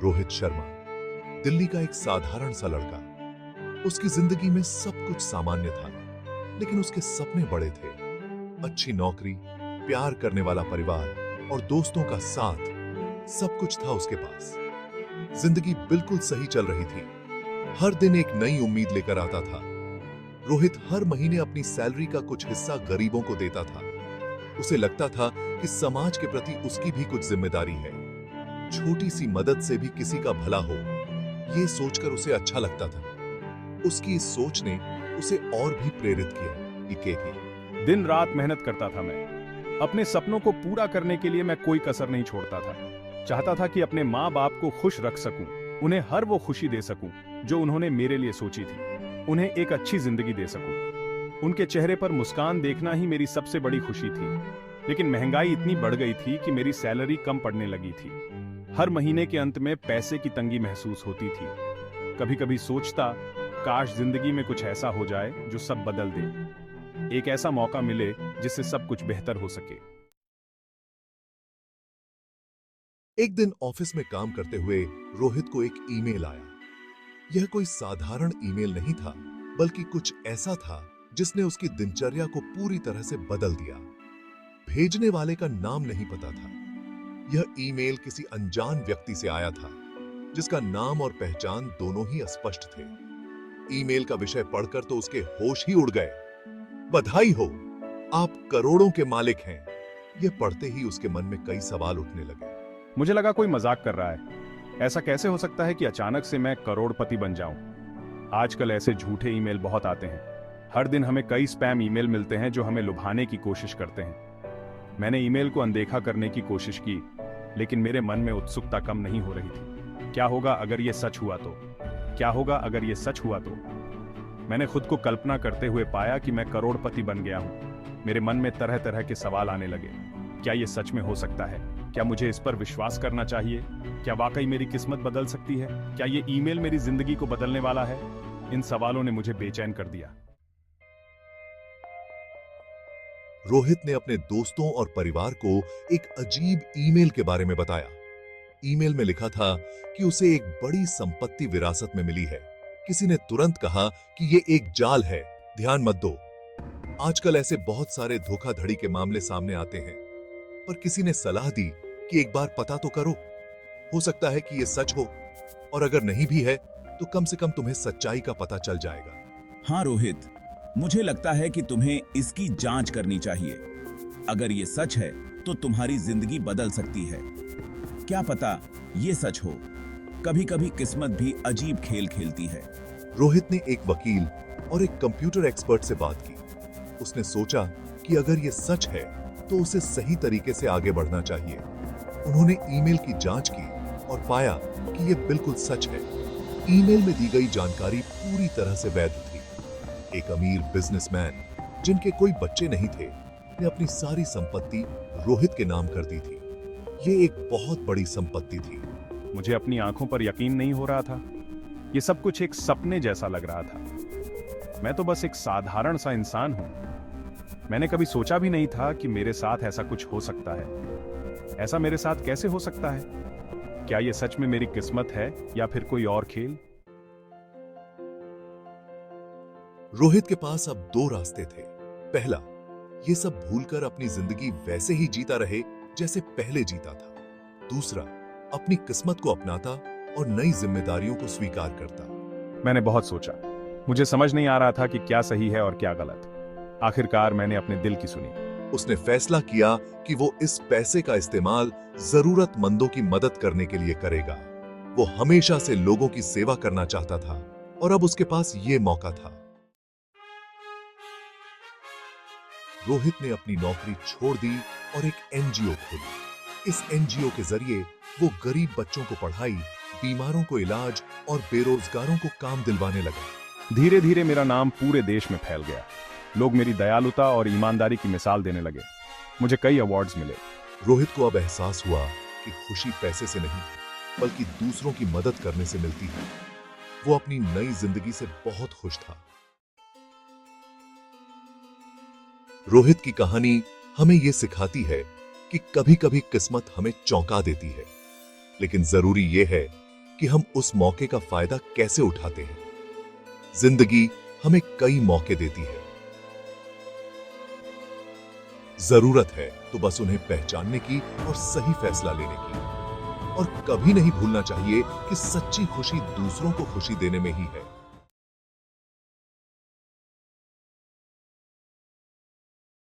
रोहित शर्मा, दिल्ली का एक साधारण सा लड़का। उसकी जिंदगी में सब कुछ सामान्य था, लेकिन उसके सपने बड़े थे। अच्छी नौकरी, प्यार करने वाला परिवार और दोस्तों का साथ, सब कुछ था उसके पास। जिंदगी बिल्कुल सही चल रही थी। हर दिन एक नई उम्मीद लेकर आता था। रोहित हर महीने अपनी सैलरी का कुछ हिस्सा गरीबों को देता था। उसे लगता था कि समाज के प्रति उसकी भी कुछ जिम्मेदारी है। छोटी सी मदद से भी किसी का भला हो, यह सोचकर उसे अच्छा लगता था। उसकी इस सोच ने उसे और भी प्रेरित किया। दिन रात मेहनत करता था मैं। अपने सपनों को पूरा करने के लिए मैं कोई कसर नहीं छोड़ता था। चाहता था कि अपने माँ बाप को खुश रख सकूं, उन्हें हर वो खुशी दे सकूं जो उन्होंने मेरे लिए सोची थी, उन्हें एक अच्छी जिंदगी दे सकूं। उनके चेहरे पर मुस्कान देखना ही मेरी सबसे बड़ी खुशी थी। लेकिन महंगाई इतनी बढ़ गई थी कि मेरी सैलरी कम पड़ने लगी थी। हर महीने के अंत में पैसे की तंगी महसूस होती थी। कभी कभी सोचता, काश जिंदगी में कुछ ऐसा हो जाए जो सब बदल दे, एक ऐसा मौका मिले जिससे सब कुछ बेहतर हो सके। एक दिन ऑफिस में काम करते हुए रोहित को एक ईमेल आया। यह कोई साधारण ईमेल नहीं था, बल्कि कुछ ऐसा था जिसने उसकी दिनचर्या को पूरी तरह से बदल दिया। भेजने वाले का नाम नहीं पता था। यह ईमेल किसी अनजान व्यक्ति से आया था, जिसका नाम और पहचान दोनों ही अस्पष्ट थे। ईमेल का विषय पढ़कर तो उसके होश ही उड़ गए। बधाई हो, आप करोड़ों के मालिक हैं। यह पढ़ते ही उसके मन में कई सवाल उठने लगे। मुझे लगा कोई मजाक कर रहा है। ऐसा कैसे हो सकता है कि अचानक से मैं करोड़पति बन जाऊं? आजकल ऐसे झूठे ईमेल बहुत आते हैं। हर दिन हमें कई स्पैम ईमेल मिलते हैं जो हमें लुभाने की कोशिश करते हैं। मैंने ईमेल को अनदेखा करने की कोशिश की, लेकिन मेरे मन में उत्सुकता कम नहीं हो रही थी। क्या होगा अगर यह सच हुआ तो? क्या होगा अगर यह सच हुआ तो? मैंने खुद को कल्पना करते हुए पाया कि मैं करोड़पति बन गया हूं। मेरे मन में तरह तरह के सवाल आने लगे। क्या यह सच में हो सकता है? क्या मुझे इस पर विश्वास करना चाहिए? क्या वाकई मेरी किस्मत बदल सकती है? क्या यह ईमेल मेरी जिंदगी को बदलने वाला है? इन सवालों ने मुझे बेचैन कर दिया। रोहित ने अपने दोस्तों और परिवार को एक अजीब ईमेल के बारे में बताया। ईमेल में लिखा था कि उसे एक बड़ी संपत्ति विरासत में मिली है। किसी ने तुरंत कहा कि यह एक जाल है, ध्यान मत दो। आजकल ऐसे बहुत सारे धोखाधड़ी के मामले सामने आते हैं, पर किसी ने सलाह दी कि एक बार पता तो करो, हो सकता है कि यह सच हो, और अगर नहीं भी है तो कम से कम तुम्हें सच्चाई का पता चल जाएगा। हाँ रोहित, मुझे लगता है कि तुम्हें इसकी जांच करनी चाहिए। अगर ये सच है तो तुम्हारी जिंदगी बदल सकती है। क्या पता ये सच हो। कभी कभी किस्मत भी अजीब खेल खेलती है। रोहित ने एक वकील और एक कंप्यूटर एक्सपर्ट से बात की। उसने सोचा कि अगर यह सच है तो उसे सही तरीके से आगे बढ़ना चाहिए। उन्होंने ईमेल की जांच की और पाया कि यह बिल्कुल सच है। ईमेल में दी गई जानकारी पूरी तरह से वैध थी। एक अमीर बिजनेसमैन, जिनके कोई बच्चे नहीं थे, ने अपनी सारी संपत्ति रोहित के नाम कर दी थी। यह एक बहुत बड़ी संपत्ति थी। मुझे अपनी आंखों पर यकीन नहीं हो रहा था। यह सब कुछ एक सपने जैसा लग रहा था। मैं तो बस एक साधारण सा इंसान हूं। मैंने कभी सोचा भी नहीं था कि मेरे साथ ऐसा कुछ हो सकता है। ऐसा मेरे साथ कैसे हो सकता है? क्या यह सच में मेरी किस्मत है या फिर कोई और खेल? रोहित के पास अब दो रास्ते थे। पहला, ये सब भूलकर अपनी जिंदगी वैसे ही जीता रहे जैसे पहले जीता था। दूसरा, अपनी किस्मत को अपनाता और नई जिम्मेदारियों को स्वीकार करता। मैंने बहुत सोचा। मुझे समझ नहीं आ रहा था कि क्या सही है और क्या गलत। आखिरकार मैंने अपने दिल की सुनी। उसने फैसला किया कि वो इस पैसे का इस्तेमाल जरूरतमंदों की मदद करने के लिए करेगा। वो हमेशा से लोगों की सेवा करना चाहता था और अब उसके पास ये मौका था। रोहित ने अपनी नौकरी छोड़ दी और एक एनजीओ खोली। इस एनजीओ के जरिए वो गरीब बच्चों को पढ़ाई, बीमारों को इलाज और बेरोजगारों को काम दिलवाने लगा। धीरे धीरे मेरा नाम पूरे देश में फैल गया। लोग मेरी दयालुता और ईमानदारी की मिसाल देने लगे। मुझे कई अवार्ड्स मिले। रोहित को अब एहसास हुआ कि खुशी पैसे से नहीं, बल्कि दूसरों की मदद करने से मिलती है। वो अपनी नई जिंदगी से बहुत खुश था। रोहित की कहानी हमें यह सिखाती है कि कभी-कभी किस्मत हमें चौंका देती है, लेकिन जरूरी यह है कि हम उस मौके का फायदा कैसे उठाते हैं। जिंदगी हमें कई मौके देती है, जरूरत है तो बस उन्हें पहचानने की और सही फैसला लेने की। और कभी नहीं भूलना चाहिए कि सच्ची खुशी दूसरों को खुशी देने में ही है।